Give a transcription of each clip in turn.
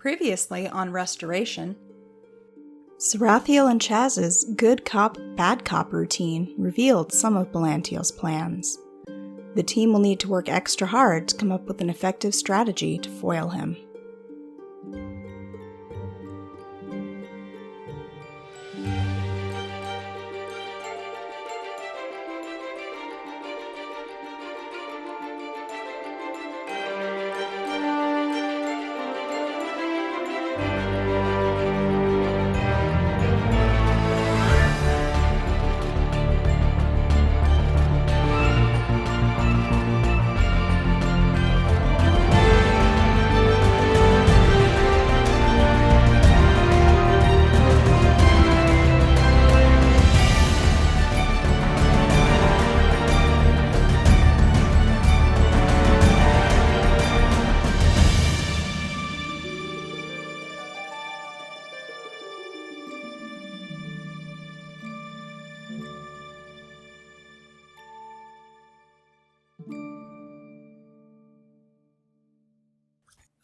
Previously on Restoration, Sarathiel and Chaz's good cop, bad cop routine revealed some of Belantiel's plans. The team will need to work extra hard to come up with an effective strategy to foil him.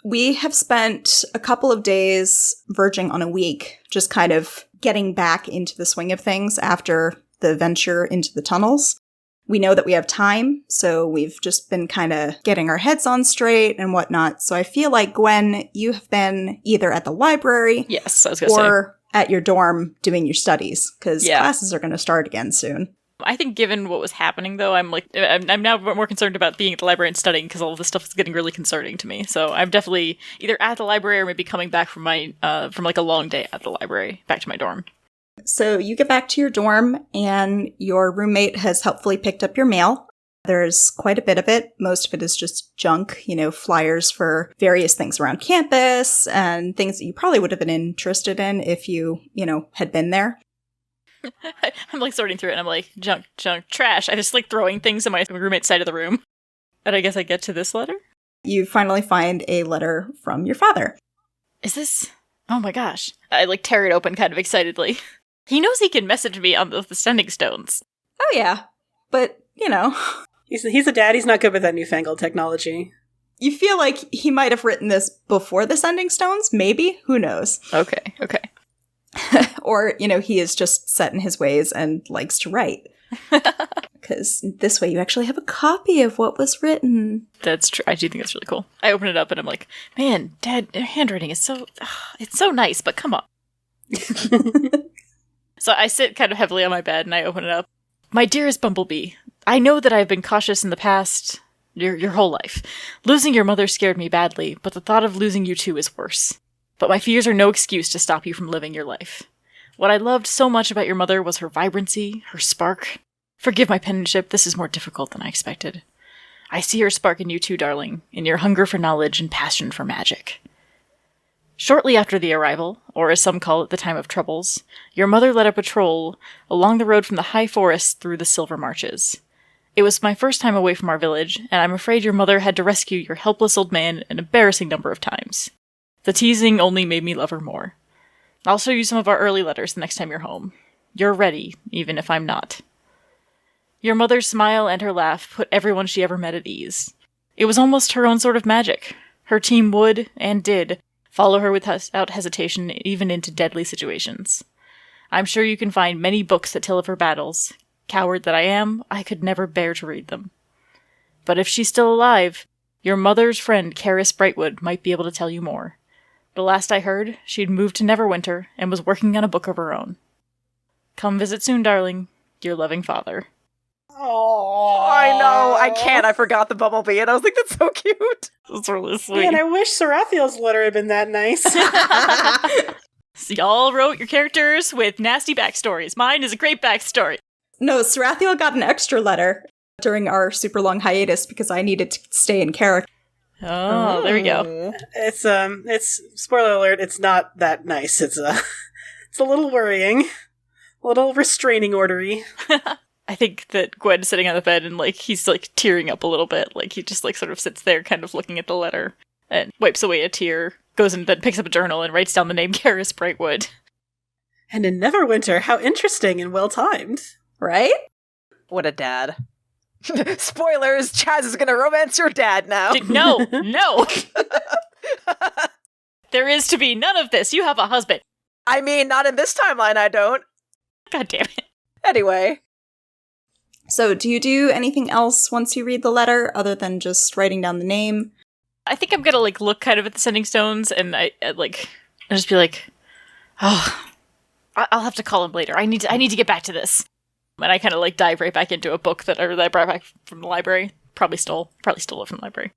We have spent a couple of days, verging on a week, just kind of getting back into the swing of things after the venture into the tunnels. We know that we have time, so we've just been kind of getting our heads on straight and whatnot. So I feel like, Gwen, you have been either at the library yes, I was gonna or at your dorm doing your studies, because classes are going to start again soon. I think given what was happening, though, I'm now more concerned about being at the library and studying because all of this stuff is getting really concerning to me. So I'm definitely either at the library or maybe coming back from my from like a long day at the library back to my dorm. So you get back to your dorm and your roommate has helpfully picked up your mail. There's quite a bit of it. Most of it is just junk, flyers for various things around campus and things that you probably would have been interested in if you, had been there. I'm like sorting through it and I'm like, junk, trash. I just like throwing things in my roommate's side of the room. And I guess I get to this letter? You finally find a letter from your father. Is this? Oh my gosh. I like tear it open kind of excitedly. He knows he can message me on the sending stones. Oh yeah. But, He's a dad. He's not good with that newfangled technology. You feel like he might have written this before the sending stones? Maybe? Who knows? Okay. Or, he is just set in his ways and likes to write. Because this way you actually have a copy of what was written. That's true. I do think that's really cool. I open it up and I'm like, man, Dad, handwriting is it's so nice, but come on. So I sit kind of heavily on my bed and I open it up. My dearest Bumblebee, I know that I've been cautious in the past, your whole life. Losing your mother scared me badly, but the thought of losing you too is worse. But my fears are no excuse to stop you from living your life. What I loved so much about your mother was her vibrancy, her spark. Forgive my penmanship, this is more difficult than I expected. I see her spark in you too, darling, in your hunger for knowledge and passion for magic. Shortly after the arrival, or as some call it the time of troubles, your mother led a patrol along the road from the high forest through the Silver Marches. It was my first time away from our village, and I'm afraid your mother had to rescue your helpless old man an embarrassing number of times. The teasing only made me love her more. I'll show you some of our early letters the next time you're home. You're ready, even if I'm not. Your mother's smile and her laugh put everyone she ever met at ease. It was almost her own sort of magic. Her team would, and did, follow her without hesitation even into deadly situations. I'm sure you can find many books that tell of her battles. Coward that I am, I could never bear to read them. But if she's still alive, your mother's friend Karis Brightwood might be able to tell you more. The last I heard, she'd moved to Neverwinter and was working on a book of her own. Come visit soon, darling. Your loving father. Oh, I know. I can't. I forgot the Bumblebee, and I was like, that's so cute. That's really sweet. Man, I wish Sarathiel's letter had been that nice. So y'all wrote your characters with nasty backstories. Mine is a great backstory. No, Sarathiel got an extra letter during our super long hiatus because I needed to stay in character. Oh, there we go. It's spoiler alert. It's not that nice. It's a little worrying, a little restraining ordery. I think that Gwen's sitting on the bed and he's tearing up a little bit. He just sort of sits there, kind of looking at the letter and wipes away a tear. Goes and then picks up a journal and writes down the name Karis Brightwood. And in Neverwinter, how interesting and well timed, right? What a dad. Spoilers, Chaz is gonna romance your dad now. No. There is to be none of this. You have a husband. I mean, not in this timeline, I don't. God damn it. Anyway. So, do you do anything else once you read the letter, other than just writing down the name? I think I'm gonna, like, look kind of at the sending stones, and I'll just be like, oh, I'll have to call him later. I need to get back to this. And I kind of, like, dive right back into a book that I brought back from the library. Probably stole it from the library.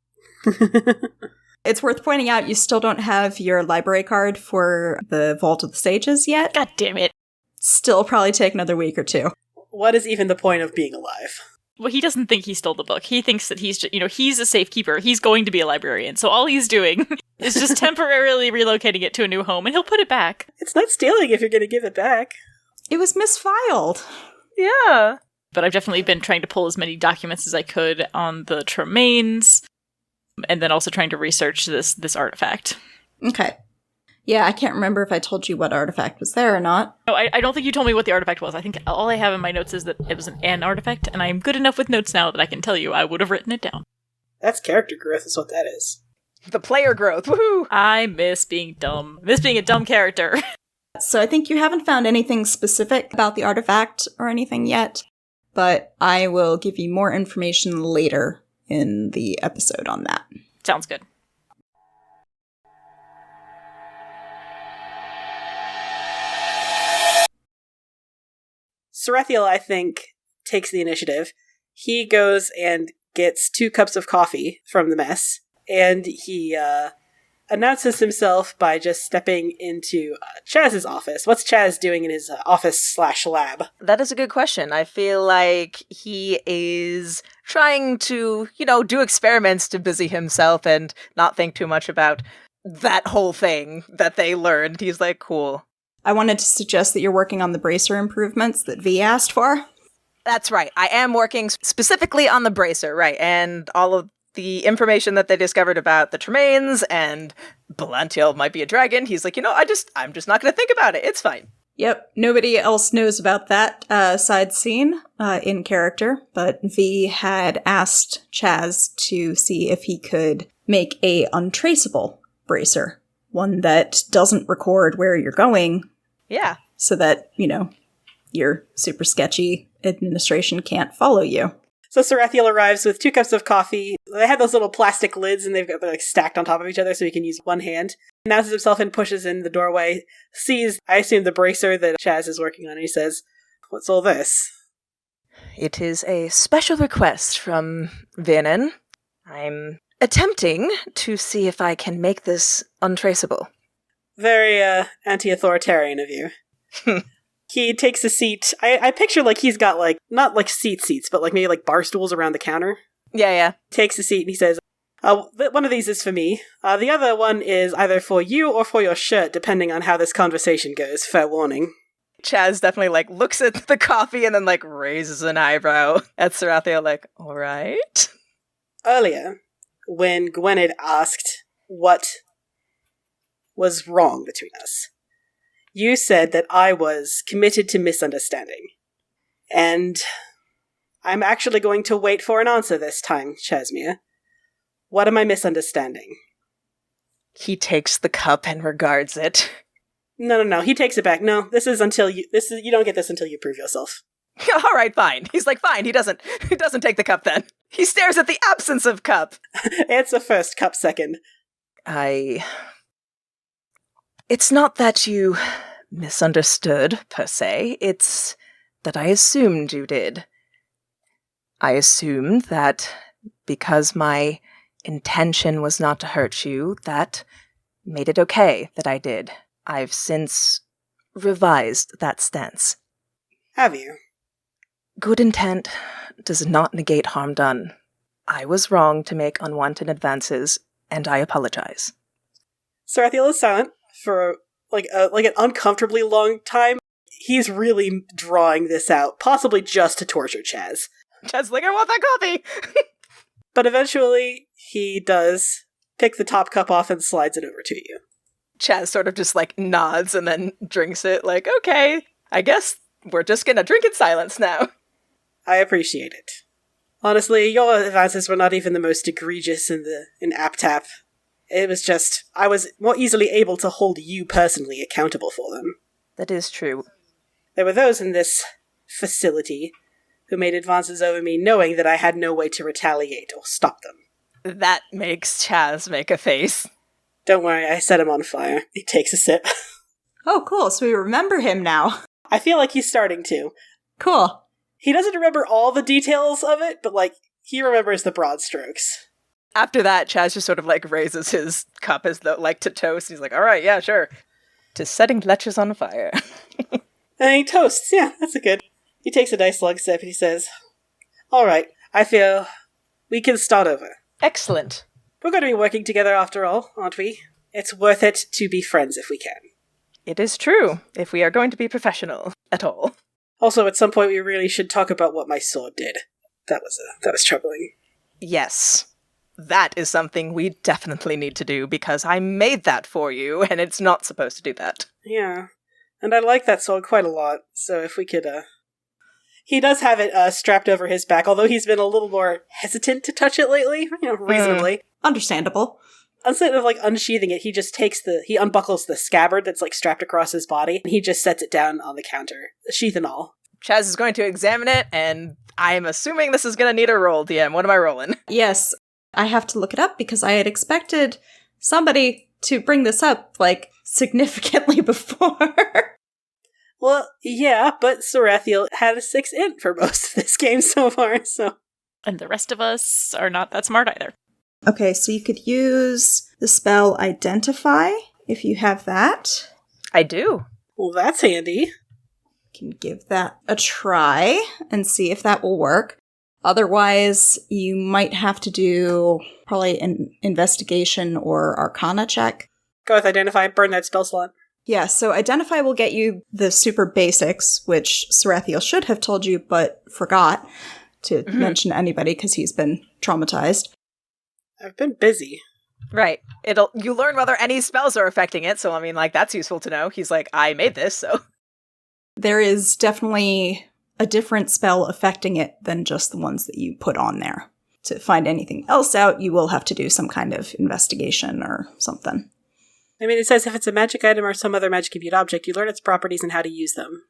It's worth pointing out you still don't have your library card for the Vault of the Sages yet. God damn it. Still probably take another week or two. What is even the point of being alive? Well, he doesn't think he stole the book. He thinks that he's a safekeeper. He's going to be a librarian. So all he's doing is just temporarily relocating it to a new home, and he'll put it back. It's not stealing if you're going to give it back. It was misfiled. Yeah. But I've definitely been trying to pull as many documents as I could on the Tremaines, and then also trying to research this artifact. Okay. Yeah, I can't remember if I told you what artifact was there or not. No, I don't think you told me what the artifact was. I think all I have in my notes is that it was an artifact, and I'm good enough with notes now that I can tell you I would have written it down. That's character growth is what that is. The player growth, woohoo! I miss being dumb. Miss being a dumb character. So I think you haven't found anything specific about the artifact or anything yet, but I will give you more information later in the episode on that. Sounds good. Sarathiel, I think, takes the initiative. He goes and gets 2 cups of coffee from the mess, and he announces himself by just stepping into Chaz's office. What's Chaz doing in his office/lab? That is a good question. I feel like he is trying to, do experiments to busy himself and not think too much about that whole thing that they learned. He's like, cool. I wanted to suggest that you're working on the bracer improvements that V asked for. That's right. I am working specifically on the bracer, right, and all of the information that they discovered about the Tremaines and Belantiel might be a dragon. He's like, I'm just not going to think about it. It's fine. Yep, nobody else knows about that side scene in character, but V had asked Chaz to see if he could make a untraceable bracer, one that doesn't record where you're going. Yeah. So that, your super sketchy administration can't follow you. So Sarathiel arrives with 2 cups of coffee. They have those little plastic lids, and they're like stacked on top of each other so he can use one hand. Announces himself and pushes in the doorway. Sees, I assume, the bracer that Chaz is working on, and he says, "What's all this?" It is a special request from Venin. I'm attempting to see if I can make this untraceable. Very anti-authoritarian of you. He takes a seat. I picture like he's got like, not like seats, but like maybe like bar stools around the counter. Yeah. Takes a seat and he says, one of these is for me. The other one is either for you or for your shirt, depending on how this conversation goes. Fair warning. Chaz definitely like looks at the coffee and then like raises an eyebrow at Sarathiel like, all right. Earlier, when Gwen had asked what was wrong between us, you said that I was committed to misunderstanding. And I'm actually going to wait for an answer this time, Chasmere. What am I misunderstanding? He takes the cup and regards it. No. He takes it back. No, you don't get this until you prove yourself. All right, fine. He's like, fine. He doesn't take the cup then. He stares at the absence of cup. Answer first, cup second. It's not that you misunderstood, per se. It's that I assumed you did. I assumed that because my intention was not to hurt you, that made it okay that I did. I've since revised that stance. Have you? Good intent does not negate harm done. I was wrong to make unwanted advances, and I apologize. Sarathiel is silent for like an uncomfortably long time. He's really drawing this out, possibly just to torture Chaz. Chaz's like, I want that coffee! But eventually, he does pick the top cup off and slides it over to you. Chaz sort of just like nods and then drinks it like, okay, I guess we're just gonna drink in silence now. I appreciate it. Honestly, your advances were not even the most egregious in AppTap. It was just, I was more easily able to hold you personally accountable for them. That is true. There were those in this facility who made advances over me knowing that I had no way to retaliate or stop them. That makes Chaz make a face. Don't worry, I set him on fire. He takes a sip. Oh, cool. So we remember him now. I feel like he's starting to. Cool. He doesn't remember all the details of it, but, like, he remembers the broad strokes. After that, Chaz just sort of, like, raises his cup as though, like, to toast. He's like, all right, yeah, sure. To setting leches on fire. And he toasts. Yeah, that's a good. He takes a nice long sip and he says, all right, I feel we can start over. Excellent. We're going to be working together after all, aren't we? It's worth it to be friends if we can. It is true, if we are going to be professional at all. Also, at some point, we really should talk about what my sword did. That was troubling. Yes. That is something we definitely need to do, because I made that for you, and it's not supposed to do that. Yeah. And I like that sword quite a lot, so if we could, He does have it strapped over his back, although he's been a little more hesitant to touch it lately, reasonably. Understandable. Instead of, like, unsheathing it, he unbuckles the scabbard that's, like, strapped across his body, and he just sets it down on the counter, sheath and all. Chaz is going to examine it, and I'm assuming this is going to need a roll, DM. What am I rolling? Yes, I have to look it up because I had expected somebody to bring this up, like, significantly before. Well, yeah, but Sarathiel had a 6 int for most of this game so far, so... And the rest of us are not that smart either. Okay, so you could use the spell Identify, if you have that. I do. Well, that's handy. Can give that a try and see if that will work. Otherwise, you might have to do probably an investigation or arcana check. Go with Identify, burn that spell slot. Yeah, so Identify will get you the super basics, which Sarathiel should have told you, but forgot to mention to anybody because he's been traumatized. I've been busy. Right. You learn whether any spells are affecting it, so I mean, like, that's useful to know. He's like, I made this, so... There is definitely a different spell affecting it than just the ones that you put on there. To find anything else out, you will have to do some kind of investigation or something. I mean, it says if it's a magic item or some other magic imbued object, you learn its properties and how to use them.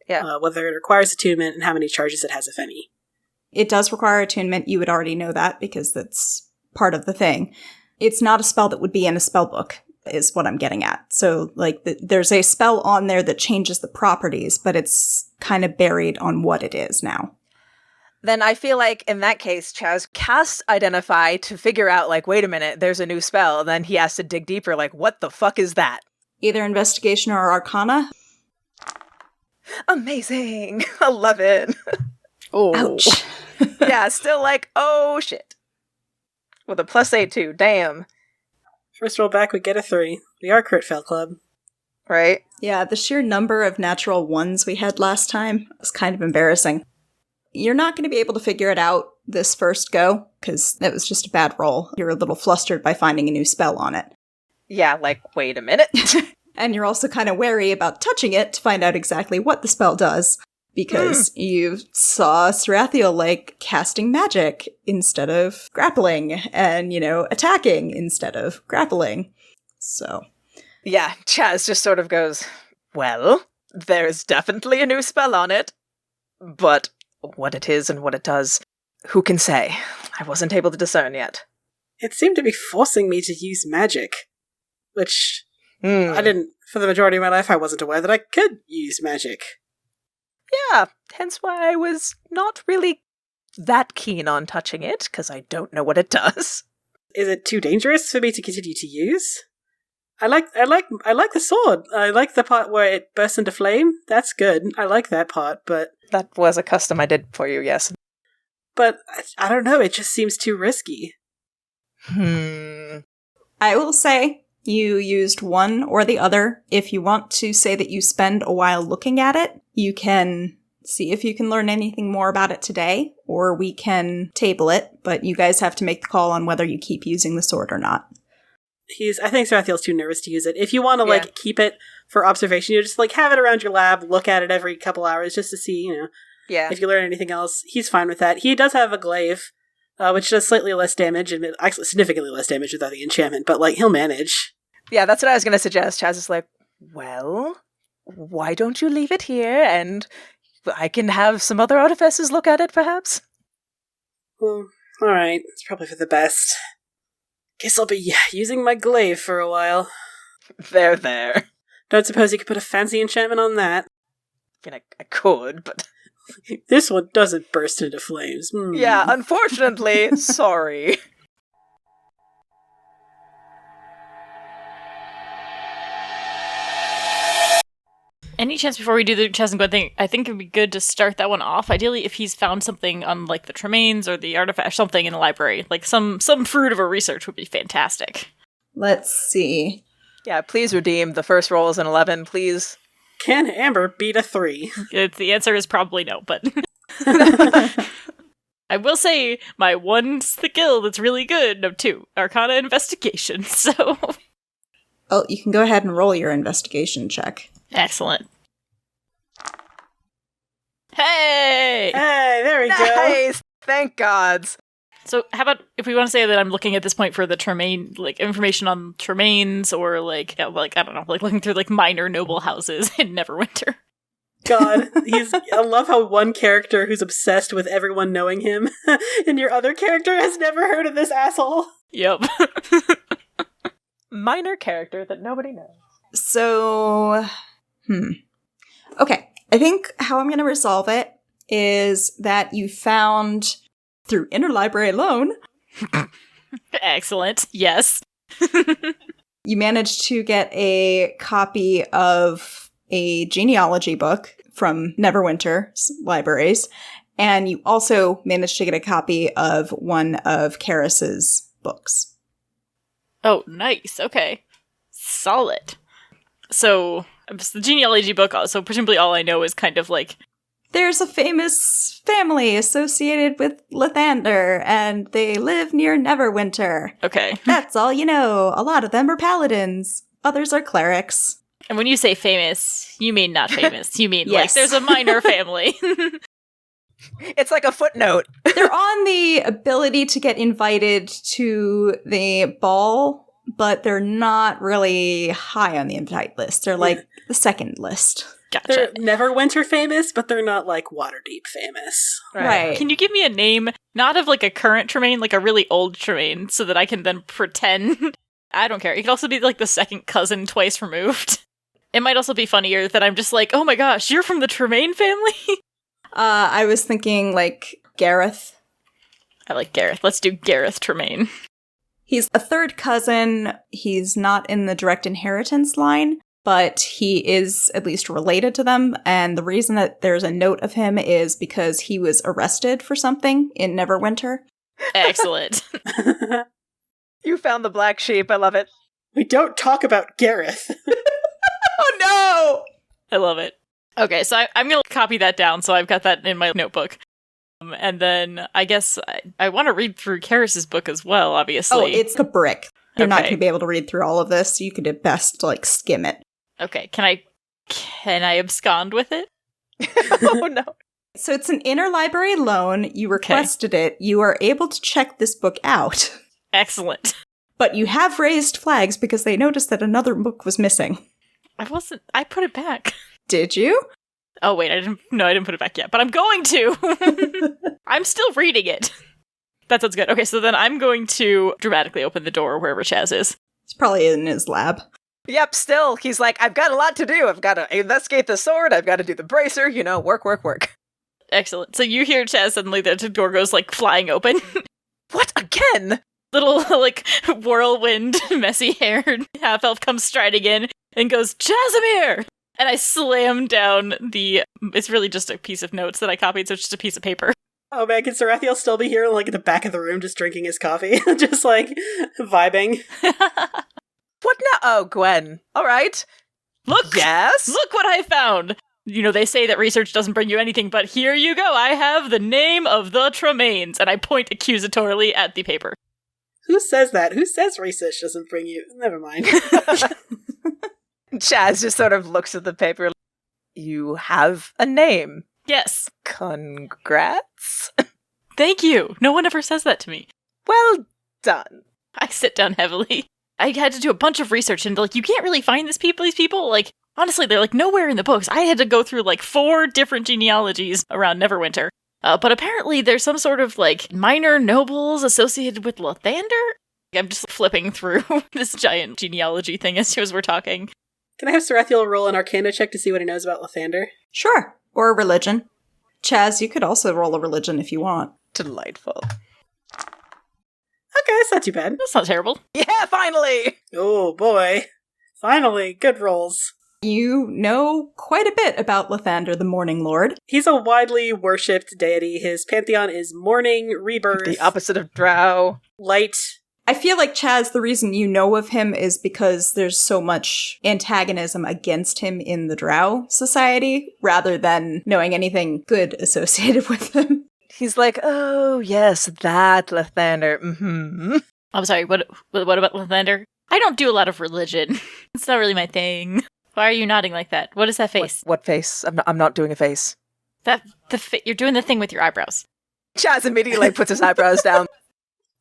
Yeah. Whether it requires attunement and how many charges it has, if any. It does require attunement. You would already know that because that's part of the thing. It's not a spell that would be in a spell book, is what I'm getting at. So, like, there's a spell on there that changes the properties, but it's kind of buried on what it is now. Then I feel like, in that case, Chaz casts Identify to figure out, like, wait a minute, there's a new spell. Then he has to dig deeper, like, what the fuck is that? Either investigation or arcana. Amazing! 11! Oh. Ouch. Yeah, still like, oh shit. With a +8 too, damn. First roll back, we get a 3. We are Crit Fail Club. Right? Yeah, the sheer number of natural ones we had last time was kind of embarrassing. You're not going to be able to figure it out this first go, because it was just a bad roll. You're a little flustered by finding a new spell on it. Yeah, like, wait a minute. And you're also kind of wary about touching it to find out exactly what the spell does, because you saw Sarathiel, like, casting magic instead of grappling, and, attacking instead of grappling. So. Yeah, Chaz just sort of goes, well, there's definitely a new spell on it, but what it is and what it does, who can say? I wasn't able to discern yet. It seemed to be forcing me to use magic, which I didn't, for the majority of my life, I wasn't aware that I could use magic. Yeah, hence why I was not really that keen on touching it, because I don't know what it does. Is it too dangerous for me to continue to use? I like the sword. I like the part where it bursts into flame. That's good. I like that part, but... That was a custom I did for you, yes. But, I don't know, it just seems too risky. I will say, you used one or the other. If you want to say that you spend a while looking at it, you can see if you can learn anything more about it today, or we can table it, but you guys have to make the call on whether you keep using the sword or not. I think Sarathiel's too nervous to use it. If you want to, keep it for observation, you just, have it around your lab, look at it every couple hours just to see, if you learn anything else. He's fine with that. He does have a glaive, which does slightly less damage, and actually significantly less damage without the enchantment, but, like, he'll manage. Yeah, that's what I was going to suggest. Chaz is like, well, why don't you leave it here, and I can have some other artificers look at it, perhaps? Well, alright, it's probably for the best. Guess I'll be using my glaive for a while. There. Don't suppose you could put a fancy enchantment on that? I mean, I could, but... This one doesn't burst into flames. Yeah, unfortunately, sorry. Any chance before we do the Chaz and Gwen thing, I think it'd be good to start that one off. Ideally, if he's found something on, like, the Tremaines or the artifact, something in the library. Like, some fruit of a research would be fantastic. Let's see. Yeah, please redeem. The first roll is an 11, please. Can Amber beat a 3? The answer is probably no, but... I will say my one skill that's really good, no, 2, Arcana Investigation, so... Oh, you can go ahead and roll your investigation check. Excellent. Hey! Hey, there we go. Nice! Thank gods. So how about if we want to say that I'm looking at this point for the Tremaine, like, information on Tremaines, or, like, I don't know, like, looking through, like, minor noble houses in Neverwinter. God, I love how one character who's obsessed with everyone knowing him, and your other character has never heard of this asshole. Yep. Minor character that nobody knows. So, okay. I think how I'm going to resolve it is that you found, through interlibrary alone... Excellent. Yes. You managed to get a copy of a genealogy book from Neverwinter's libraries, and you also managed to get a copy of one of Karis's books. Oh, nice. Okay. Solid. So, it's the genealogy book, so presumably all I know is kind of like... There's a famous family associated with Lathander, and they live near Neverwinter. Okay. That's all you know. A lot of them are paladins. Others are clerics. And when you say famous, you mean not famous. You mean, Yes. like, there's a minor family. It's like a footnote. They're on the ability to get invited to the ball, but they're not really high on the invite list. They're like the second list. Gotcha. They're Neverwinter famous, but they're not, like, Waterdeep famous. Right. Can you give me a name, not of, like, a current Tremaine, like a really old Tremaine, so that I can then pretend? I don't care. It could also be, like, the second cousin twice removed. It might also be funnier that I'm just like, oh my gosh, you're from the Tremaine family? I was thinking, like, Gareth. I like Gareth. Let's do Gareth Tremaine. He's a third cousin. He's not in the direct inheritance line, but he is at least related to them. And the reason that there's a note of him is because he was arrested for something in Neverwinter. Excellent. You found the black sheep. I love it. We don't talk about Gareth. Oh no! I love it. Okay, so I'm going to copy that down, so I've got that in my notebook. And then I guess I want to read through Karis's book as well, obviously. Oh, it's a brick. You're not Okay. going to be able to read through all of this. You could at best, like, skim it. Okay, can I abscond with it? Oh no. So it's an interlibrary loan. You requested it. You are able to check this book out. Excellent. But you have raised flags because they noticed that another book was missing. I put it back. Did you? Oh wait, I didn't put it back yet, but I'm going to. I'm still reading it. That sounds good. Okay, so then I'm going to dramatically open the door wherever Chaz is. It's probably in his lab. Yep, still, he's like, I've got a lot to do. I've got to investigate the sword. I've got to do the bracer. Work. Excellent. So you hear Chaz suddenly the door goes like flying open. What, again? Little like whirlwind, messy-haired half-elf comes striding in and goes, Chazimir! And I slam down it's really just a piece of notes that I copied, so it's just a piece of paper. Oh man, can Sarathiel still be here, like, in the back of the room just drinking his coffee? Just, like, vibing? What now? Oh, Gwen. All right. Look! Yes? Look what I found! You know, they say that research doesn't bring you anything, but here you go, I have the name of the Tremaines, and I point accusatorily at the paper. Who says that? Who says research doesn't bring you? Never mind. Chaz just sort of looks at the paper. You have a name. Yes. Congrats. Thank you. No one ever says that to me. Well done. I sit down heavily. I had to do a bunch of research and like, you can't really find these people. Like, honestly, they're like nowhere in the books. I had to go through like 4 different genealogies around Neverwinter. But apparently there's some sort of like minor nobles associated with Lathander. I'm just flipping through this giant genealogy thing as we're talking. Can I have Sarathiel roll an Arcana check to see what he knows about Lathander? Sure. Or a religion. Chaz, you could also roll a religion if you want. Delightful. Okay, that's not too bad. That's not terrible. Yeah, finally! Oh boy. Finally, good rolls. You know quite a bit about Lathander, the Morning Lord. He's a widely worshipped deity. His pantheon is morning, rebirth, The opposite of drow. light. I feel like, Chaz, the reason you know of him is because there's so much antagonism against him in the Drow society, rather than knowing anything good associated with him. He's like, oh, yes, that Lathander. Mm-hmm. I'm sorry, what about Lathander? I don't do a lot of religion. It's not really my thing. Why are you nodding like that? What is that face? What face? I'm not doing a face. You're doing the thing with your eyebrows. Chaz immediately puts his eyebrows down.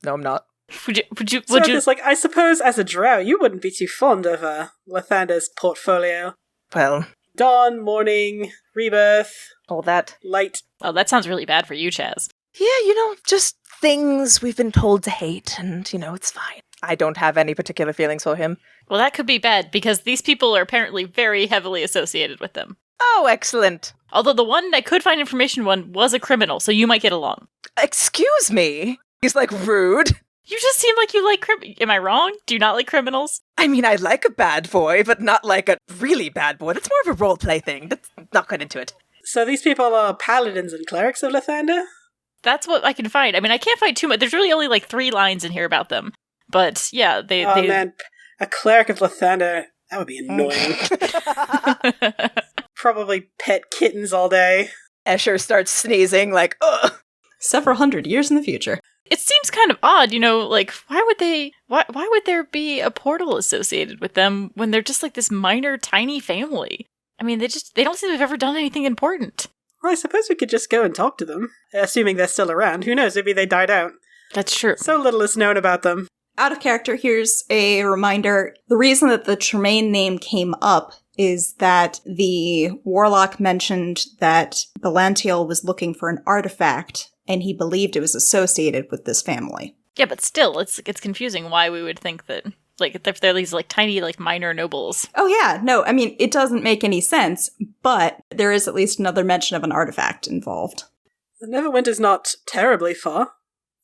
No, I'm not. Would you? Sarathiel's like, I suppose as a drow, you wouldn't be too fond of Lathander's portfolio. Well, Dawn, morning, rebirth, all that. light. Oh, that sounds really bad for you, Chaz. Yeah, just things we've been told to hate, and, it's fine. I don't have any particular feelings for him. Well, that could be bad, because these people are apparently very heavily associated with them. Oh, excellent. Although the one I could find information on was a criminal, so you might get along. Excuse me? He's like, rude. You just seem like you like Am I wrong? Do you not like criminals? I mean, I like a bad boy, but not like a really bad boy. That's more of a roleplay thing. Let's not get into it. So these people are paladins and clerics of Lathander? That's what I can find. I mean, I can't find too much. There's really only like 3 lines in here about them. But yeah, they... Man, a cleric of Lathander, that would be annoying. Probably pet kittens all day. Escher starts sneezing like, ugh. Several hundred years in the future. It seems kind of odd, like, why would there be a portal associated with them when they're just like this minor, tiny family? I mean, they don't seem to have ever done anything important. Well, I suppose we could just go and talk to them, assuming they're still around. Who knows, maybe they died out. That's true. So little is known about them. Out of character, here's a reminder. The reason that the Tremaine name came up is that the warlock mentioned that Belantiel was looking for an artifact, and he believed it was associated with this family. Yeah, but still, it's confusing why we would think that, like, if they're these, like, tiny, like, minor nobles. Oh yeah, no, I mean, it doesn't make any sense, but there is at least another mention of an artifact involved. The Neverwinter's not terribly far.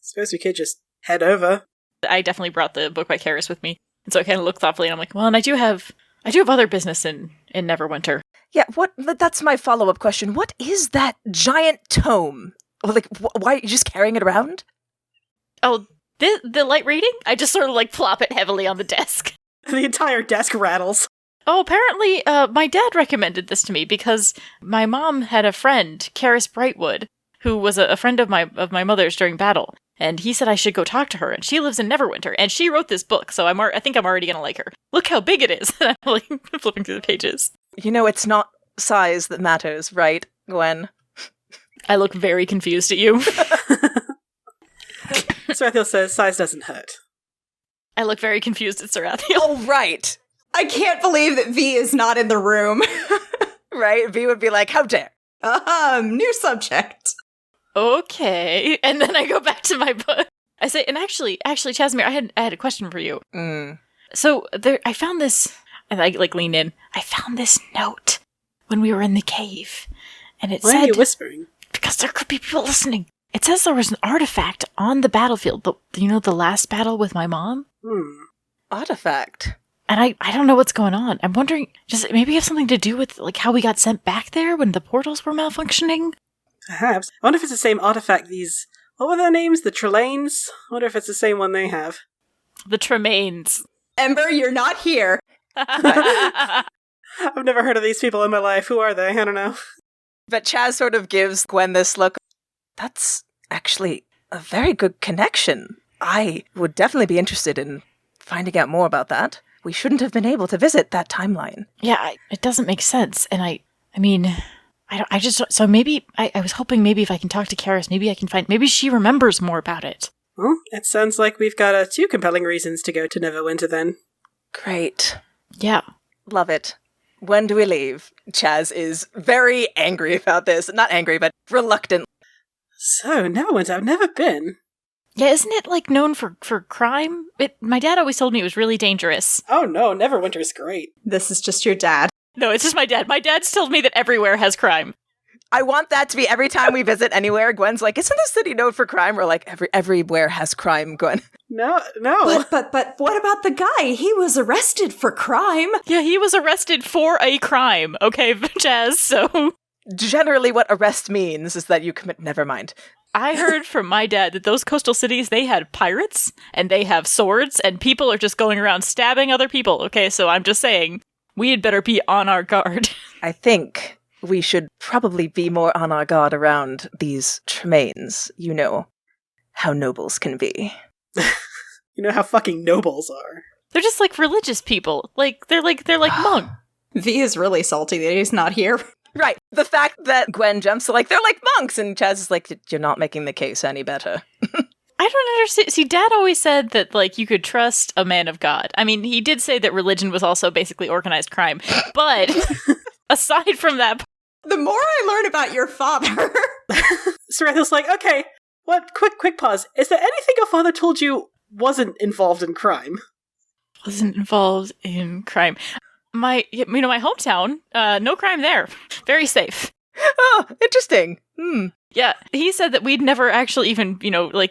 Suppose we could just head over. I definitely brought the book by Karis with me, and so I kind of looked thoughtfully, and I'm like, well, and I do have other business in Neverwinter. Yeah, that's my follow-up question. What is that giant tome? Like, why are you just carrying it around? Oh, the light reading? I just sort of, like, plop it heavily on the desk. The entire desk rattles. Oh, apparently, my dad recommended this to me because my mom had a friend, Karis Brightwood, who was a friend of my mother's during battle, and he said I should go talk to her, and she lives in Neverwinter, and she wrote this book, so I think I'm already gonna like her. Look how big it is! And I'm, like, flipping through the pages. It's not size that matters, right, Gwen? I look very confused at you. Sarathiel says, size doesn't hurt. I look very confused at Sarathiel. Oh, right! I can't believe that V is not in the room. Right? V would be like, how dare? New subject. Okay. And then I go back to my book. I say, and actually, Chasmere, I had a question for you. So I found this, and I like lean in. I found this note when we were in the cave, and it said, "Why are you whispering?" Because there could be people listening. It says there was an artifact on the battlefield. The last battle with my mom. Artifact. And I don't know what's going on. I'm wondering, does it maybe have something to do with like how we got sent back there when the portals were malfunctioning? Perhaps. I wonder if it's the same artifact these... What were their names? The Trelanes? I wonder if it's the same one they have. The Tremaines. Ember, you're not here. I've never heard of these people in my life. Who are they? I don't know. But Chaz sort of gives Gwen this look. That's actually a very good connection. I would definitely be interested in finding out more about that. We shouldn't have been able to visit that timeline. Yeah, it doesn't make sense. And I mean, So maybe, I was hoping maybe if I can talk to Karis, maybe she remembers more about it. Well, it sounds like we've got 2 compelling reasons to go to Neverwinter then. Great. Yeah. Love it. When do we leave? Chaz is very angry about this. Not angry, but reluctant. So, Neverwinter, I've never been. Yeah, isn't it, like, known for crime? My dad always told me it was really dangerous. Oh no, Neverwinter's great. This is just your dad. No, it's just my dad. My dad's told me that everywhere has crime. I want that to be every time we visit anywhere. Gwen's like, isn't this city known for crime? We're like, everywhere has crime, Gwen. No. But what about the guy? He was arrested for crime. Yeah, he was arrested for a crime. Okay, Jazz, so... Generally what arrest means is that you commit... Never mind. I heard from my dad that those coastal cities, they had pirates, and they have swords, and people are just going around stabbing other people. Okay, so I'm just saying, we had better be on our guard. I think we should probably be more on our guard around these Tremaines. You know how nobles can be. You know how fucking nobles are. They're just like religious people. They're like monks. V is really salty that he's not here. Right. The fact that Gwen jumps to, like, they're like monks, and Chaz is like, you're not making the case any better. I don't understand. See, Dad always said that, like, you could trust a man of God. I mean, he did say that religion was also basically organized crime. But aside from that... The more I learn about your father... Sarathiel's like, okay, what? Quick pause. Is there anything your father told you wasn't involved in crime? Wasn't involved in crime. My hometown, no crime there. Very safe. Oh, interesting. Yeah, he said that we'd never actually even,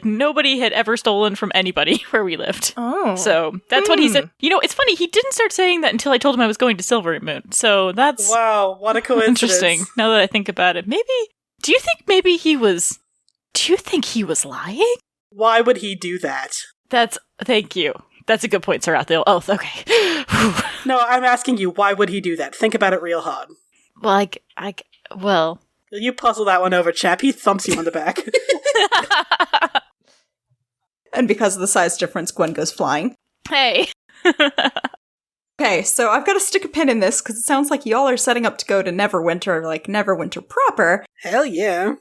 nobody had ever stolen from anybody where we lived. Oh. So that's what he said. It's funny, he didn't start saying that until I told him I was going to Silver Moon. So that's... Wow, what a coincidence. Interesting, now that I think about it. Do you think he was lying? Why would he do that? Thank you. That's a good point, Sarathiel. Oh, okay. No, I'm asking you, why would he do that? Think about it real hard. Well... You puzzle that one over, chap. He thumps you on the back. And because of the size difference, Gwen goes flying. Hey! Okay, so I've got to stick a pin in this, because it sounds like y'all are setting up to go to Neverwinter, like Neverwinter proper. Hell yeah.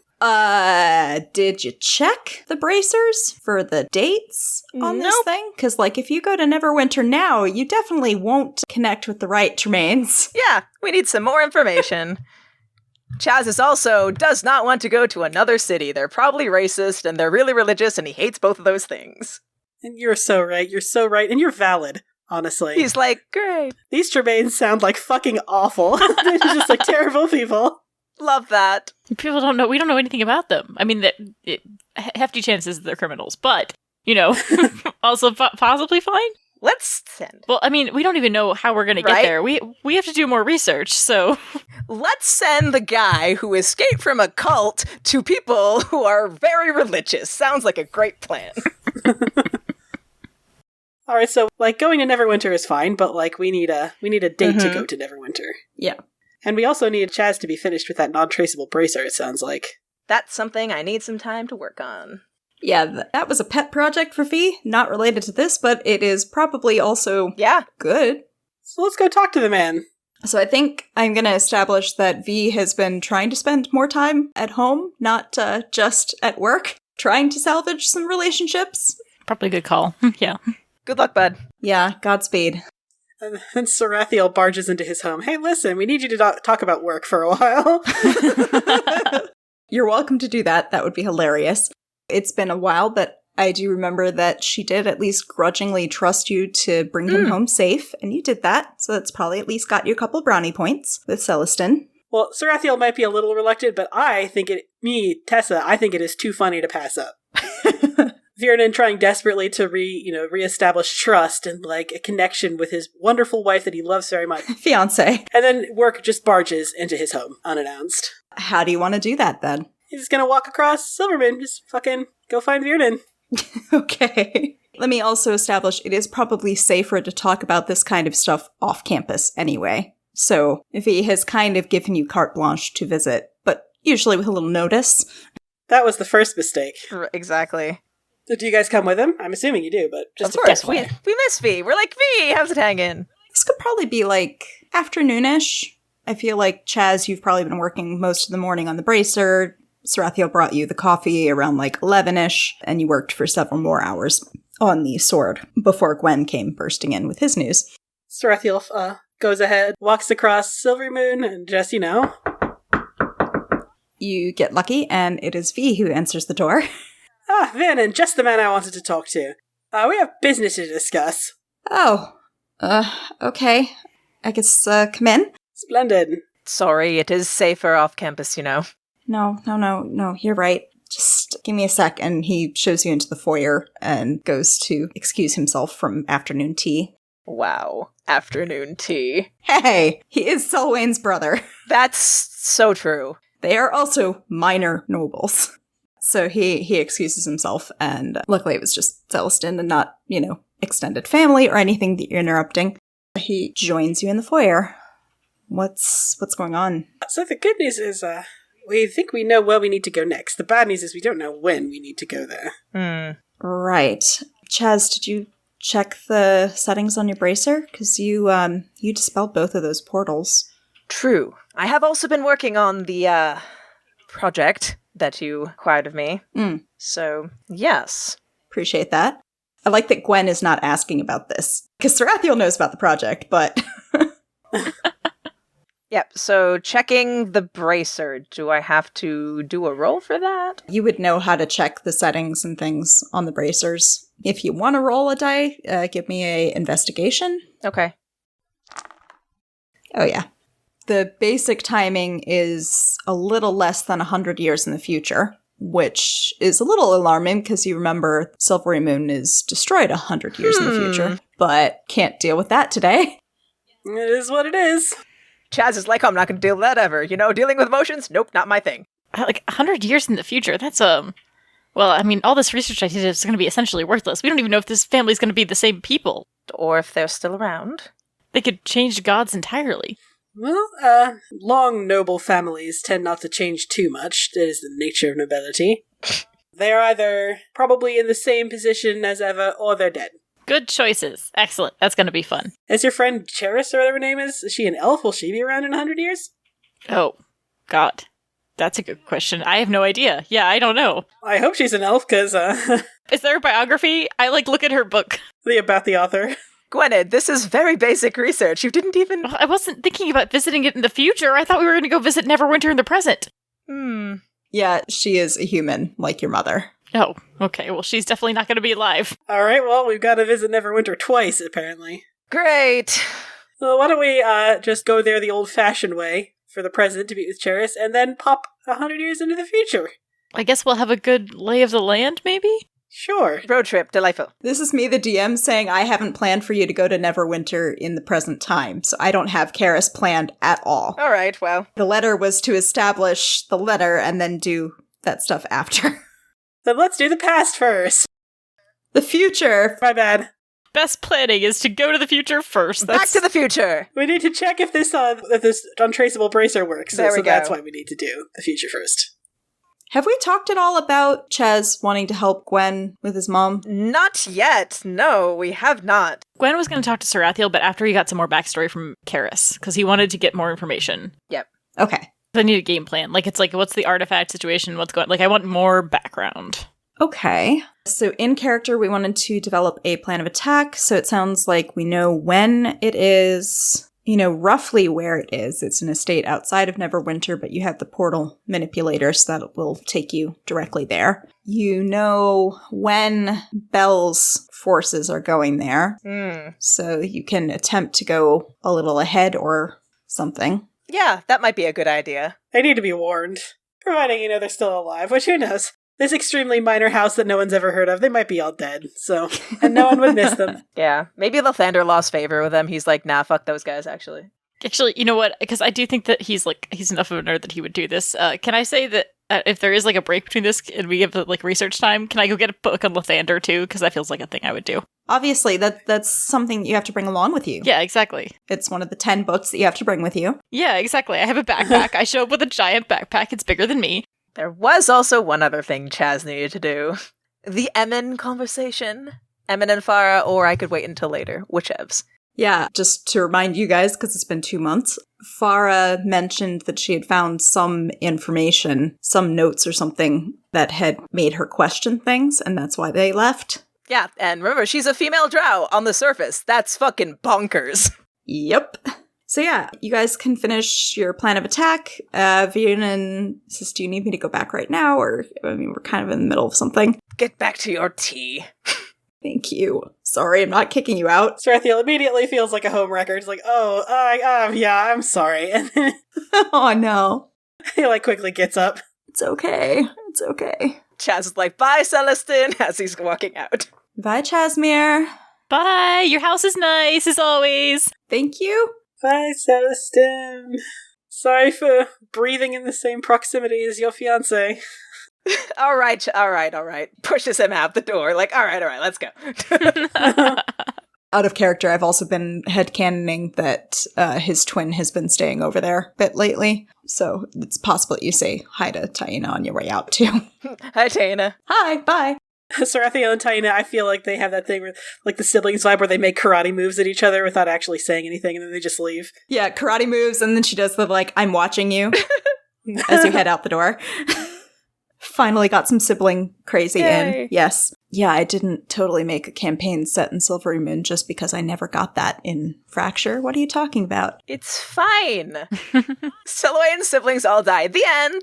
Did you check the bracers for the dates on this thing? Because, if you go to Neverwinter now, you definitely won't connect with the right Tremaines. Yeah, we need some more information. Chaz also does not want to go to another city. They're probably racist, and they're really religious, and he hates both of those things. And you're so right. You're so right. And you're valid, honestly. He's like, great. These Tremaines sound like fucking awful. They're just like terrible people. Love that. People don't know. We don't know anything about them. I mean, hefty chances that they're criminals, but, also possibly fine. Let's send. Well, I mean, we don't even know how we're going to get there. We have to do more research, so... Let's send the guy who escaped from a cult to people who are very religious. Sounds like a great plan. Alright, so, going to Neverwinter is fine, but, we need a date to go to Neverwinter. Yeah. And we also need Chaz to be finished with that non-traceable bracer, it sounds like. That's something I need some time to work on. Yeah, that was a pet project for Fee, not related to this, but it is probably also good. So let's go talk to the man. So I think I'm going to establish that V has been trying to spend more time at home, not just at work, trying to salvage some relationships. Probably a good call. Yeah. Good luck, bud. Yeah, Godspeed. And then Sarathiel barges into his home. Hey, listen, we need you to talk about work for a while. You're welcome to do that. That would be hilarious. It's been a while, but I do remember that she did at least grudgingly trust you to bring him home safe, and you did that, so that's probably at least got you a couple brownie points with Celestin. Well, Sarathiel might be a little reluctant, but Tessa, I think it is too funny to pass up. Viernan trying desperately to reestablish trust and, a connection with his wonderful wife that he loves very much. Fiancé. And then work just barges into his home, unannounced. How do you want to do that, then? He's just gonna walk across Silverman, just fucking go find Viernan. Okay. Let me also establish it is probably safer to talk about this kind of stuff off campus anyway. So, if he has kind of given you carte blanche to visit, but usually with a little notice. That was the first mistake. Exactly. So do you guys come with him? I'm assuming you do, but just of course. We miss V. We're like, V, how's it hanging? This could probably be afternoonish. I feel like, Chaz, you've probably been working most of the morning on the bracer. Sarathiel brought you the coffee around like 11-ish, and you worked for several more hours on the sword before Gwen came bursting in with his news. Sarathiel goes ahead, walks across Silvery Moon, and just, You get lucky, and it is V who answers the door. Ah, Vernon, just the man I wanted to talk to. We have business to discuss. Oh, okay. I guess, come in? Splendid. Sorry, it is safer off campus, No, you're right. Just give me a sec, and he shows you into the foyer and goes to excuse himself from afternoon tea. Wow. Afternoon tea. Hey, he is Selwyn's brother. That's so true. They are also minor nobles. So he excuses himself, and luckily it was just Celestin and not, extended family or anything that you're interrupting. He joins you in the foyer. What's going on? So the good news is, we think we know where we need to go next. The bad news is we don't know when we need to go there. Right. Chaz, did you check the settings on your bracer? Because you dispelled both of those portals. True. I have also been working on the, project that you acquired of me. So, yes. Appreciate that. I like that Gwen is not asking about this. Because Sarathiel knows about the project, but... Yep, so checking the bracer. Do I have to do a roll for that? You would know how to check the settings and things on the bracers. If you want to roll a die, give me a investigation. Okay. Oh yeah. The basic timing is a little less than 100 years in the future, which is a little alarming because you remember Silvery Moon is destroyed 100 years in the future, but can't deal with that today. It is what it is. Chaz is like, I'm not going to deal with that ever. Dealing with emotions? Nope, not my thing. Like 100 years in the future, that's well, I mean, all this research I did is going to be essentially worthless. We don't even know if this family's going to be the same people. Or if they're still around. They could change gods entirely. Well, long noble families tend not to change too much. That is the nature of nobility. They're either probably in the same position as ever, or they're dead. Good choices. Excellent. That's going to be fun. Is your friend Cheris, or whatever her name is she an elf? Will she be around in 100 years? Oh, God. That's a good question. I have no idea. Yeah, I don't know. I hope she's an elf, because, Is there a biography? I, look at her book. About the author. Gwened, this is very basic research. You didn't even... I wasn't thinking about visiting it in the future. I thought we were going to go visit Neverwinter in the present. Yeah, she is a human, like your mother. Oh, okay. Well, she's definitely not going to be alive. Alright, well, we've got to visit Neverwinter twice, apparently. Great! Well, why don't we, just go there the old-fashioned way for the present to meet with Cheris, and then pop 100 years into the future? I guess we'll have a good lay of the land, maybe? Sure. Road trip, delightful. This is me, the DM, saying I haven't planned for you to go to Neverwinter in the present time, so I don't have Karis planned at all. All right, well. The letter was to establish the letter and then do that stuff after. Then let's do the past first. The future! My bad. Best planning is to go to the future first. Back to the future! We need to check if this untraceable bracer works. There we so go. That's why we need to do the future first. Have we talked at all about Chaz wanting to help Gwen with his mom? Not yet. No, we have not. Gwen was going to talk to Sarathiel, but after he got some more backstory from Karis, because he wanted to get more information. Yep. Okay. I need a game plan. It's what's the artifact situation? What's going... I want more background. Okay. So in character, we wanted to develop a plan of attack. So it sounds like we know when it is, roughly where it is. It's an estate outside of Neverwinter, but you have the portal manipulator, so that will take you directly there. You know when Belle's forces are going there. So you can attempt to go a little ahead or something. Yeah, that might be a good idea. They need to be warned. Providing, they're still alive, which who knows? This extremely minor house that no one's ever heard of, they might be all dead, so... And no one would miss them. Yeah, maybe Lathander lost favor with them. He's like, nah, fuck those guys, actually. Actually, you know what? Because I do think that he's enough of a nerd that he would do this. Can I say that if there is a break between this and we give research time, can I go get a book on Lathander too? Because that feels like a thing I would do. Obviously, that's something you have to bring along with you. Yeah, exactly. It's one of the 10 books that you have to bring with you. Yeah, exactly. I have a backpack. I show up with a giant backpack. It's bigger than me. There was also one other thing Chaz needed to do. The Emin conversation. Emin and Farah, or I could wait until later. Whichevs. Yeah, just to remind you guys, because it's been 2 months, Farah mentioned that she had found some information, some notes or something that had made her question things, and that's why they left. Yeah, and remember, she's a female drow on the surface. That's fucking bonkers. Yep. So yeah, you guys can finish your plan of attack. Viren says, do you need me to go back right now? Or, I mean, we're kind of in the middle of something. Get back to your tea. Thank you. Sorry, I'm not kicking you out. Sarathiel immediately feels like a home wrecker. It's like, yeah, I'm sorry. And then Oh no. he, quickly gets up. It's okay. It's okay. Chaz is like, bye, Celestine, as he's walking out. Bye, Chasmere. Bye! Your house is nice, as always! Thank you. Bye, Celestine. Sorry for breathing in the same proximity as your fiancé. All right. Pushes him out the door, like, all right, let's go. Out of character, I've also been headcanoning that his twin has been staying over there a bit lately. So it's possible that you say hi to Taina on your way out, too. Hi, Taina. Hi, bye. Sarathiel and Taina, I feel like they have that thing where, the siblings vibe where they make karate moves at each other without actually saying anything, and then they just leave. Yeah, karate moves, and then she does the, I'm watching you as you head out the door. Finally got some sibling crazy Yay. in. Yes. Yeah, I didn't totally make a campaign set in Silvery Moon just because I never got that in Fracture. What are you talking about? It's fine. Siloe and siblings all die. The end.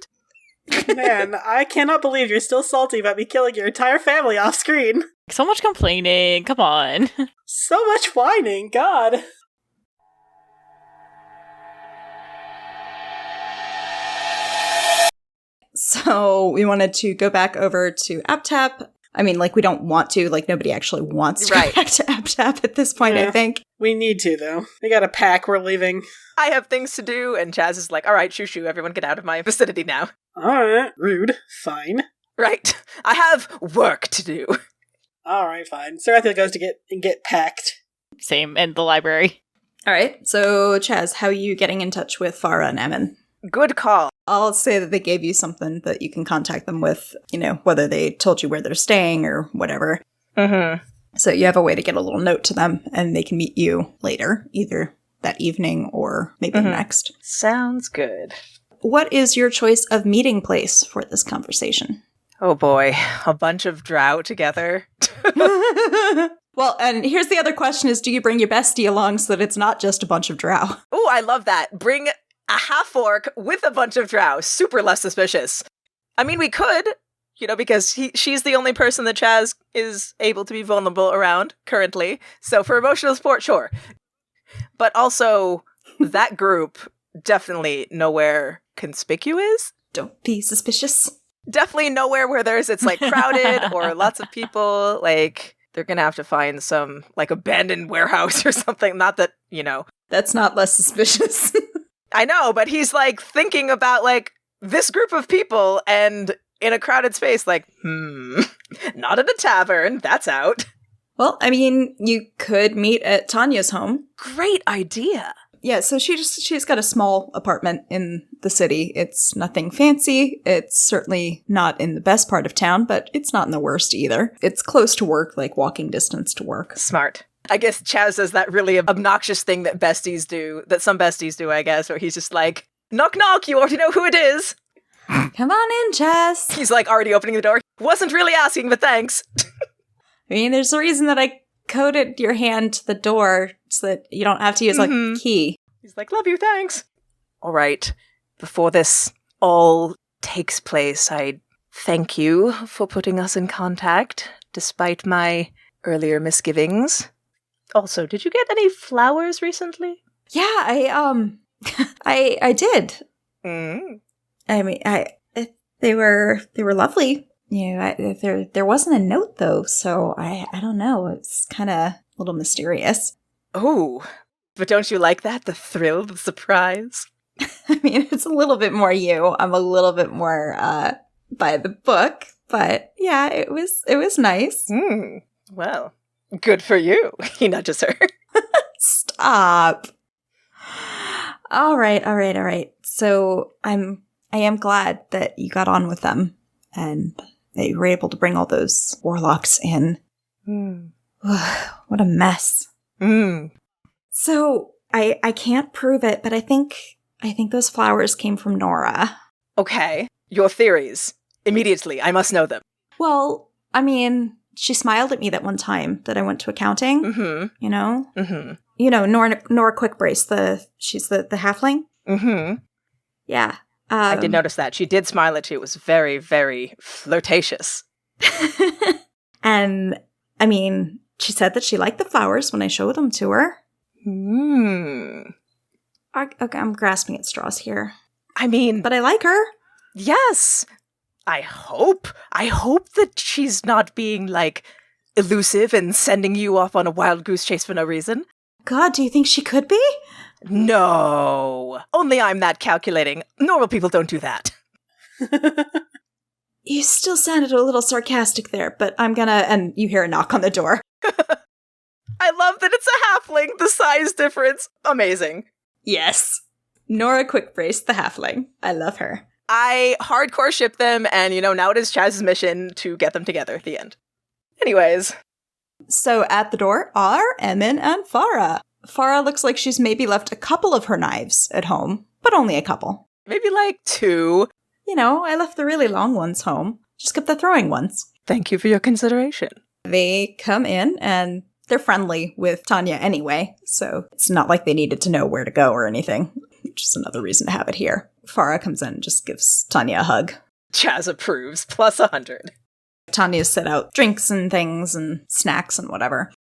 Man, I cannot believe you're still salty about me killing your entire family off screen. So much complaining, come on. So much whining, God. So we wanted to go back over to AppTap. I mean, we don't want to. Nobody actually wants to go back to AppTap at this point, Yeah. I think. We need to, though. We got a pack, we're leaving. I have things to do, and Chaz is like, all right, shoo, everyone get out of my vicinity now. Alright, rude. Fine. Right. I have work to do. Alright, fine. Sarathiel goes to get packed. Same, and the library. All right. So, Chaz, how are you getting in touch with Farah and Emin? Good call. I'll say that they gave you something that you can contact them with, whether they told you where they're staying or whatever. Mm-hmm. So you have a way to get a little note to them, and they can meet you later, either that evening or maybe next. Sounds good. What is your choice of meeting place for this conversation? Oh boy, a bunch of drow together. Well, and here's the other question is, do you bring your bestie along so that it's not just a bunch of drow? Oh, I love that. Bring a half-orc with a bunch of drow. Super less suspicious. I mean, we could, because she's the only person that Chaz is able to be vulnerable around currently. So for emotional support, sure. But also, that group, definitely nowhere conspicuous. Don't be suspicious. Definitely nowhere where it's crowded or lots of people. They're gonna have to find some abandoned warehouse or something. Not that, That's not less suspicious. I know, but he's thinking about this group of people and in a crowded space, not at a tavern, that's out. Well, I mean, you could meet at Tanya's home. Great idea. Yeah, so she's got a small apartment in the city. It's nothing fancy. It's certainly not in the best part of town, but it's not in the worst either. It's close to work, walking distance to work. Smart. I guess Chaz does that really obnoxious thing that some besties do, I guess, where he's just like, knock knock, you already know who it is. Come on in, Chaz. He's already opening the door. Wasn't really asking, but thanks. I mean, there's a reason that I coded your hand to the door so that you don't have to use a key. He's like, love you, thanks. All right. Before this all takes place, I thank you for putting us in contact, despite my earlier misgivings. Also, did you get any flowers recently? Yeah, I did. Mm. I mean, they were lovely. There wasn't a note though, so I don't know. It's kind of a little mysterious. Oh, but don't you like that? The thrill, the surprise? I mean, it's a little bit more you. I'm a little bit more by the book, but yeah, it was nice. Well, good for you. He nudges her. Stop. All right. So I am glad that you got on with them and that you were able to bring all those warlocks in. What a mess. So I can't prove it, but I think those flowers came from Nora. Okay. Your theories. Immediately. I must know them. Well, I mean, she smiled at me that one time that I went to accounting. Mm-hmm. You know? Mm-hmm. You know, Nora Quickbrace, she's the halfling. Mm-hmm. Yeah. I did notice that. She did smile at you. It was very, very flirtatious. And, I mean, she said that she liked the flowers when I showed them to her. Okay, I'm grasping at straws here. I mean... But I like her. Yes! I hope that she's not being, like, elusive and sending you off on a wild goose chase for no reason. God, do you think she could be? No. Only I'm that calculating. Normal people don't do that. You still sounded a little sarcastic there, but I'm gonna... And you hear a knock on the door. I love that it's a halfling. The size difference. Amazing. Yes. Nora Quickbrace, the halfling. I love her. I hardcore ship them, and, now it is Chaz's mission to get them together at the end. Anyways. So at the door are Emin and Farah. Farah looks like she's maybe left a couple of her knives at home, but only a couple. Maybe like 2. I left the really long ones home. Just kept the throwing ones. Thank you for your consideration. They come in, and they're friendly with Tanya anyway, so it's not like they needed to know where to go or anything. Just another reason to have it here. Farah comes in and just gives Tanya a hug. Chaz approves, plus 100. Tanya's set out drinks and things and snacks and whatever.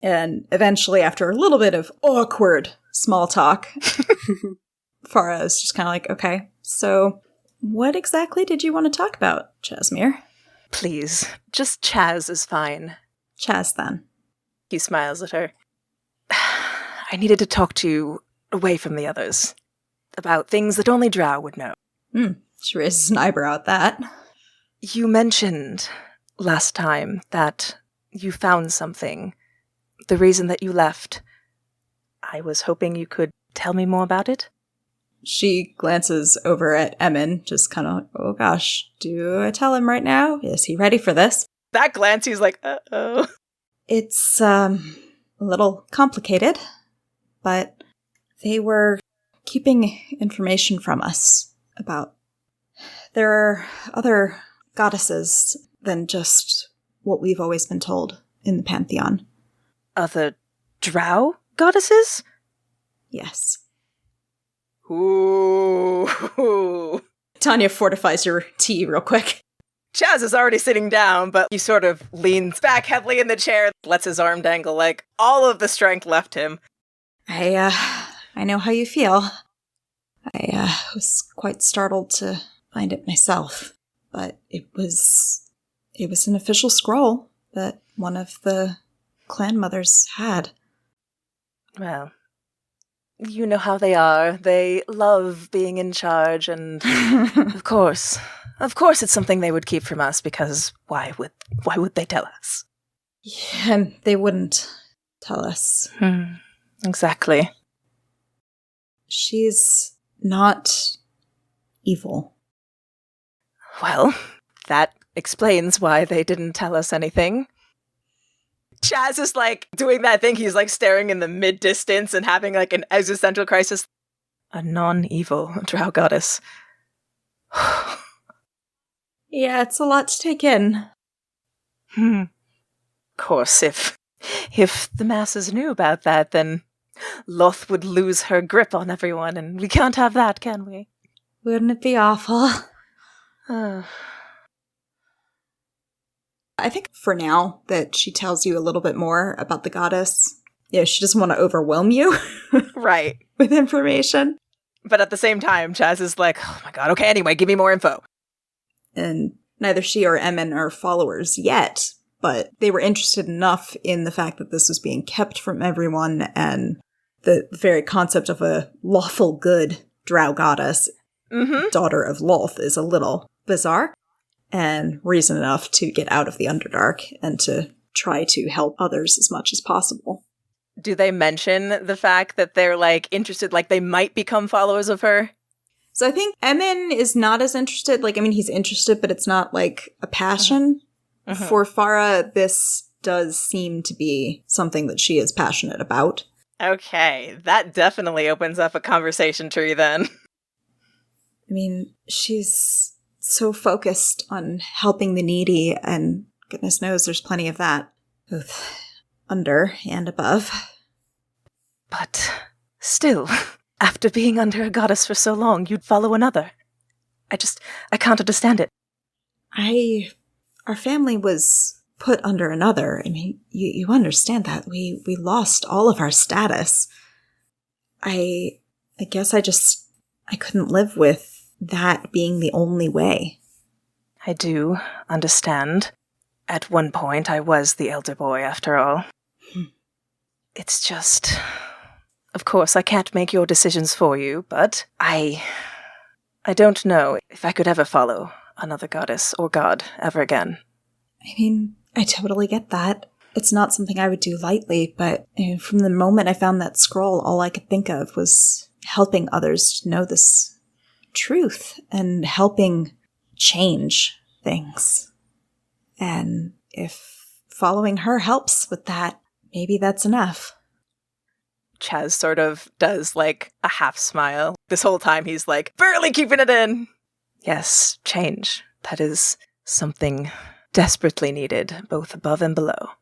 And eventually, after a little bit of awkward small talk, Farah is just kind of like, okay, so what exactly did you want to talk about, Chasmere? Please, just Chaz is fine. Chaz, then. He smiles at her. I needed to talk to you away from the others. About things that only Drow would know. She raises an eyebrow at that. You mentioned last time that you found something. The reason that you left. I was hoping you could tell me more about it. She glances over at Emin, just kind of, oh gosh, do I tell him right now? Is he ready for this? That glance, he's like, uh-oh. It's, a little complicated, but they were keeping information from us about... There are other goddesses than just what we've always been told in the Pantheon. Other Drow goddesses? Yes. Ooh. Tanya fortifies your tea real quick. Chaz is already sitting down, but he sort of leans back heavily in the chair, lets his arm dangle, like all of the strength left him. I know how you feel. I was quite startled to find it myself, but it was an official scroll that one of the clan mothers had. Well, you know how they are. They love being in charge, and of course it's something they would keep from us, because why would they tell us? Yeah, and they wouldn't tell us. Exactly. She's not evil. Well, that explains why they didn't tell us anything. Chaz is like doing that thing. He's like staring in the mid-distance and having like an existential crisis. A non-evil Drow goddess. Yeah, it's a lot to take in. Of course, if the masses knew about that, then Loth would lose her grip on everyone, and we can't have that, can we? Wouldn't it be awful? I think for now that she tells you a little bit more about the goddess, she doesn't want to overwhelm you right, with information. But at the same time, Chaz is like, oh my god, okay, anyway, give me more info. And neither she or Emin are followers yet, but they were interested enough in the fact that this was being kept from everyone, and the very concept of a lawful good Drow goddess, daughter of Loth, is a little bizarre, and reason enough to get out of the Underdark and to try to help others as much as possible. Do they mention the fact that they're, like, interested, like, they might become followers of her? So I think Emin is not as interested. Like, I mean, he's interested, but it's not, like, a passion. For Farah, this does seem to be something that she is passionate about. Okay, that definitely opens up a conversation tree then. I mean, she's so focused on helping the needy, and goodness knows there's plenty of that, both under and above. But still, after being under a goddess for so long, you'd follow another. I can't understand it. Our family was put under another. I mean, you understand that. We lost all of our status. I guess I couldn't live with that being the only way. I do understand. At one point, I was the elder boy, after all. It's just... Of course, I can't make your decisions for you, but I don't know if I could ever follow another goddess or god ever again. I mean, I totally get that. It's not something I would do lightly, but from the moment I found that scroll, all I could think of was helping others to know this truth and helping change things. And if following her helps with that, maybe that's enough. Chaz sort of does, like, a half smile. This whole time he's, like, barely keeping it in. Yes, change. That is something desperately needed, both above and below.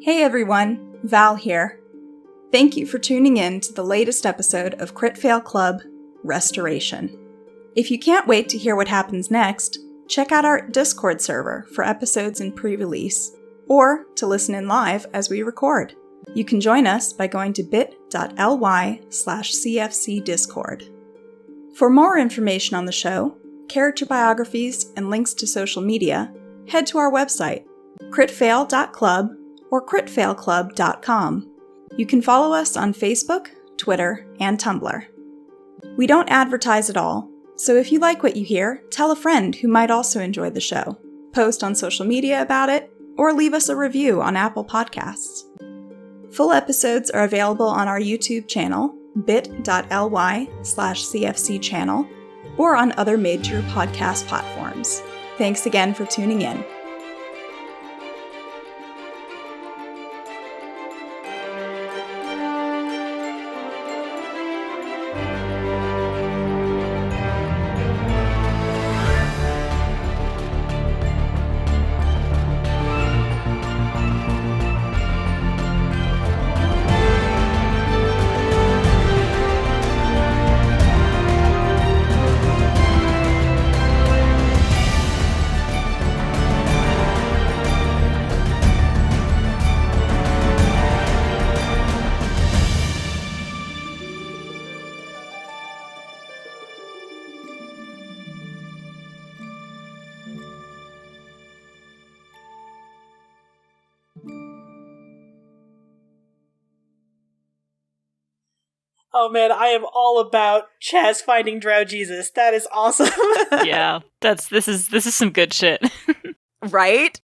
Hey everyone, Val here. Thank you for tuning in to the latest episode of Crit Fail Club, Restoration. If you can't wait to hear what happens next, check out our Discord server for episodes in pre-release, or to listen in live as we record. You can join us by going to bit.ly/cfcdiscord. For more information on the show, character biographies, and links to social media, head to our website, critfail.club or critfailclub.com. You can follow us on Facebook, Twitter, and Tumblr. We don't advertise at all, so if you like what you hear, tell a friend who might also enjoy the show, post on social media about it, or leave us a review on Apple Podcasts. Full episodes are available on our YouTube channel, bit.ly/cfcchannel, or on other major podcast platforms. Thanks again for tuning in. Oh man, I am all about Chaz finding Drow Jesus. That is awesome. Yeah, this is some good shit. Right?